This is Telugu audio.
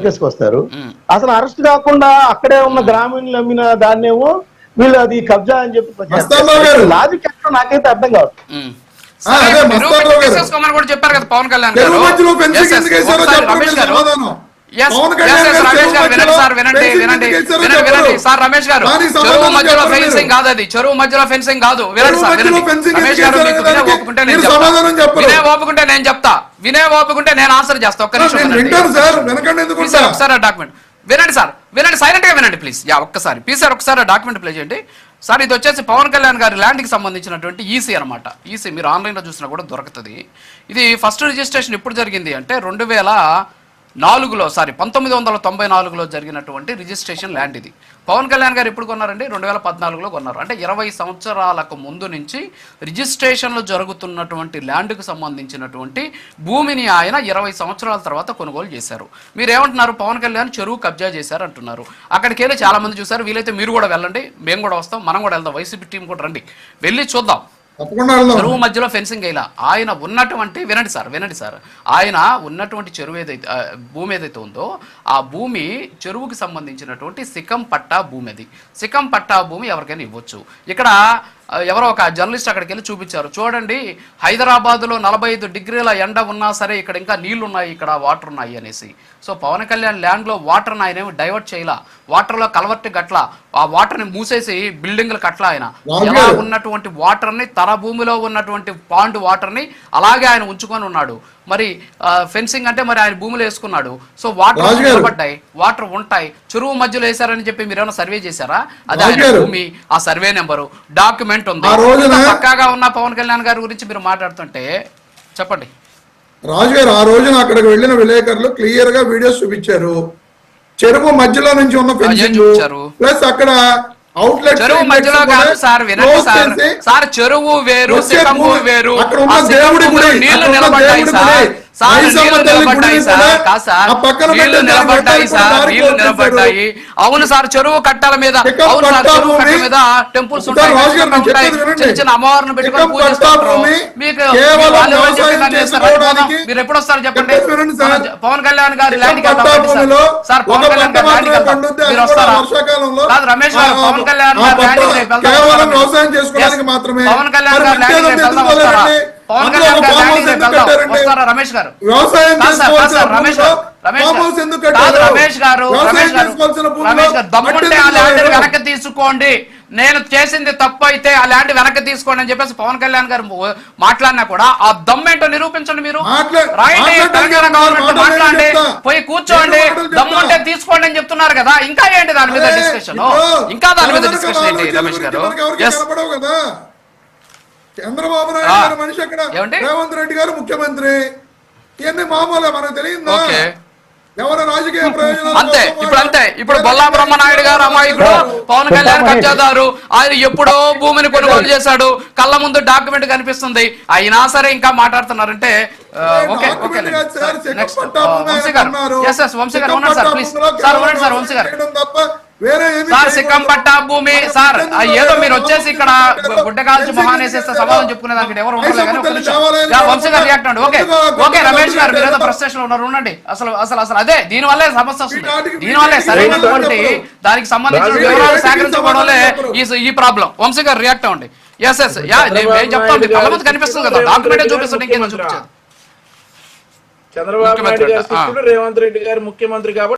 కేసుకొస్తారు. అసలు అరెస్ట్ కాకుండా అక్కడే ఉన్న గ్రామీణులు అమ్మిన దాన్నేమో వీళ్ళు అది కబ్జా అని చెప్పి లాజిక్ ఎక్కడ నాకైతే అర్థం కాదు. చెప్పారు కదా పవన్ కళ్యాణ్ గారు. సార్ రమేష్ గారు, చెరువు మధ్యలో ఫెన్సింగ్ కాదు, అది చెరువు మధ్యలో ఫెన్సింగ్ కాదు. వినండి సార్, రమేష్ గారు వినే ఓపుకుంటే నేను చెప్తా, వినే ఓపుకుంటే నేను ఆన్సర్ చేస్తా. ఒక్క నిమిషం ఒకసారి డాక్యుమెంట్ వినండి సార్, వినండి, సైలెంట్ గా వినండి ప్లీజ్. ఒక్కసారి ప్లీజ్ సార్, ఒకసారి డాక్యుమెంట్ ప్లే చేయండి సార్. ఇది వచ్చేసి పవన్ కళ్యాణ్ గారి ల్యాండ్ కి సంబంధించినటువంటి ఈసీ అనమాట. ఈసీ మీరు ఆన్లైన్ లో చూసినా కూడా దొరుకుతుంది. ఇది ఫస్ట్ రిజిస్ట్రేషన్ ఎప్పుడు జరిగింది అంటే 1994లో జరిగినటువంటి రిజిస్ట్రేషన్ ల్యాండ్ ఇది. పవన్ కళ్యాణ్ గారు ఎప్పుడు కొన్నారండి? 2014లో కొన్నారు. అంటే 20 సంవత్సరాలకు ముందు నుంచి రిజిస్ట్రేషన్లు జరుగుతున్నటువంటి ల్యాండ్కు సంబంధించినటువంటి భూమిని ఆయన 20 సంవత్సరాల తర్వాత కొనుగోలు చేశారు. మీరేమంటున్నారు? పవన్ కళ్యాణ్ చెరువు కబ్జా చేశారు అంటున్నారు. అక్కడికి వెళ్ళి చాలా మంది చూశారు. వీలైతే మీరు కూడా వెళ్ళండి, మేము కూడా వస్తాం, మనం కూడా వెళ్దాం, వైసీపీ టీం కూడా రండి, వెళ్ళి చూద్దాం. చెరువు మధ్యలో ఫెన్సింగ్ ఇలా ఆయన ఉన్నటువంటి వినండి సార్, ఆయన ఉన్నటువంటి చెరువు ఏదైతే భూమి ఏదైతే ఉందో ఆ భూమి చెరువుకి సంబంధించినటువంటి సికం పట్టా భూమి. అది సికం పట్టా భూమి ఎవరికైనా ఇవ్వచ్చు. ఇక్కడ ఎవరో ఒక జర్నలిస్ట్ అక్కడికి వెళ్ళి చూపించారు, చూడండి హైదరాబాద్లో 45 డిగ్రీల ఎండ ఉన్నా సరే ఇక్కడ ఇంకా నీళ్లు ఉన్నాయి, ఇక్కడ వాటర్ ఉన్నాయి అనేసి. సో పవన్ కళ్యాణ్ ల్యాండ్లో వాటర్ని ఆయన ఏమి డైవర్ట్ చేయలా, వాటర్లో కలవర్ట్ గట్ల ఆ వాటర్ని మూసేసి బిల్డింగ్లు కట్ల. ఆయన ఎలా ఉన్నటువంటి వాటర్ని తన భూమిలో ఉన్నటువంటి పాండ్ వాటర్ని అలాగే ఆయన ఉంచుకొని ఉన్నాడు. మరి ఫెన్సింగ్ అంటే మరి ఆయన భూమిలో వేసుకున్నాడు. సో వాటర్ నిలబడ్డాయి, వాటర్ ఉంటాయి. చెరువు మధ్యలో వేశారని చెప్పి మీరు ఏమైనా సర్వే చేశారా? అది ఆయన భూమి, ఆ సర్వే నెంబరు, డాక్యుమెంట్ ఉంది. పక్కాగా ఉన్న పవన్ కళ్యాణ్ గారి గురించి మీరు మాట్లాడుతుంటే చెప్పండి. రాజు గారు ఆ రోజున అక్కడికి వెళ్ళిన విలేకరులు క్లియర్ గా వీడియోస్ చూపించారు. చెరువు మధ్యలో నుంచి ఉన్న ఫెన్సింగ్ ప్లస్ అక్కడ చెరువు మధ్యలో కాదు సార్, వినండి సార్, చెరువు వేరు, సికంబు వేరు, నీళ్లు నిలబడ్డాయి సార్, నీళ్లు నిలబడ్డాయి. అవును సార్, చెరువు కట్టల మీద, అవును సార్, చెరువు కట్టల మీద టెంపుల్స్ ఉంటాయి, చిన్న చిన్న అమ్మవారిని పెట్టుకొని పూజిస్తారు. మీకు మీరు ఎప్పుడు వస్తారు చెప్పండి? పవన్ కళ్యాణ్ గారి ల్యాండ్కి సార్, పవన్ కళ్యాణ్ గారి ల్యాండ్కి వెళ్తాం, మీరు వస్తారా? కాదు రమేష్ గారు, పవన్ కళ్యాణ్ గారి ల్యాండ్కి పవన్ కళ్యాణ్ గారి ల్యాండ్కి వెళ్తాం, వస్తారా? పవన్ కళ్యాణ్ గారు ల్యాండ్కి వెళ్తాం, వస్తారా రమేష్ గారు? రమేష్ గారు దమ్ముంటే ఆ ల్యాండ్ వెనక్కి తీసుకోండి, నేను చేసింది తప్పు అయితే ఆ ల్యాండ్ వెనక్కి తీసుకోండి అని చెప్పేసి పవన్ కళ్యాణ్ గారు మాట్లాడినా కూడా ఆ దమ్మేంటో నిరూపించండి. మీరు రాయండి, తెలంగాణ గవర్నమెంట్ మాట్లాడండి, పోయి కూర్చోండి, దమ్ముంటే తీసుకోండి అని చెప్తున్నారు కదా. ఇంకా ఏంటి దాని మీద డిస్కషన్? ఇంకా దాని మీద డిస్కషన్ ఏంటి రమేష్ గారు? చంద్రబాబు నాయుడు గారు మనిషి అక్కడ, రేవంత్ రెడ్డి గారు ముఖ్యమంత్రి, ఇవన్నీ మామూలే, మనకు తెలియదా? ఎవరు రాజకీయ ప్రయోజనాలు అంతే. ఇప్పుడు బొల్లా బ్రహ్మనాయుడు గారు అమాయకుడు, పవన్ కళ్యాణ్ కబ్జాదారు, ఆయన ఎప్పుడో భూమిని కొనుగోలు చేశాడు, కళ్ళ ముందు డాక్యుమెంట్ కనిపిస్తుంది, అయినా సరే ఇంకా మాట్లాడుతున్నారంటే ఓకే. వంశీ గారు ఉన్నారు సార్, ప్లీజ్ సార్, ఉండండి సార్, వంశీ గారు సార్, సిక్కం పట్టా భూమి సార్, ఏదో మీరు వచ్చేసి ఇక్కడ గుడ్డ కాల్చి మహానేసేస్తే సమాధానం చెప్పుకునే దానికి ఎవరు ఉండలేదు కానీ వంశీ గారు రియాక్ట్ అండి. ఓకే రమేష్ గారు, మీరు ఏదో ఫ్రస్ట్రేషన్ ఉన్నారు, ఉండండి. అసలు అదే దీనివల్లే సమస్య వస్తుంది, దీనివల్లే సరైనటువంటి దానికి సంబంధించిన వివరాలు సేకరించబడంలో ఈ ప్రాబ్లం. వంశీ గారు రియాక్ట్ అవ్వండి. ఎస్ నేను చెప్తాను, మీకు కళ్ళ ముందు కనిపిస్తుంది కదా, డాక్యుమెంట్ చూపిస్తుంది, ఇంకేదో చూపించేది. చంద్రబాబు నాయుడు గారు రేవంత్ రెడ్డి గారు ముఖ్యమంత్రి కాబట్టి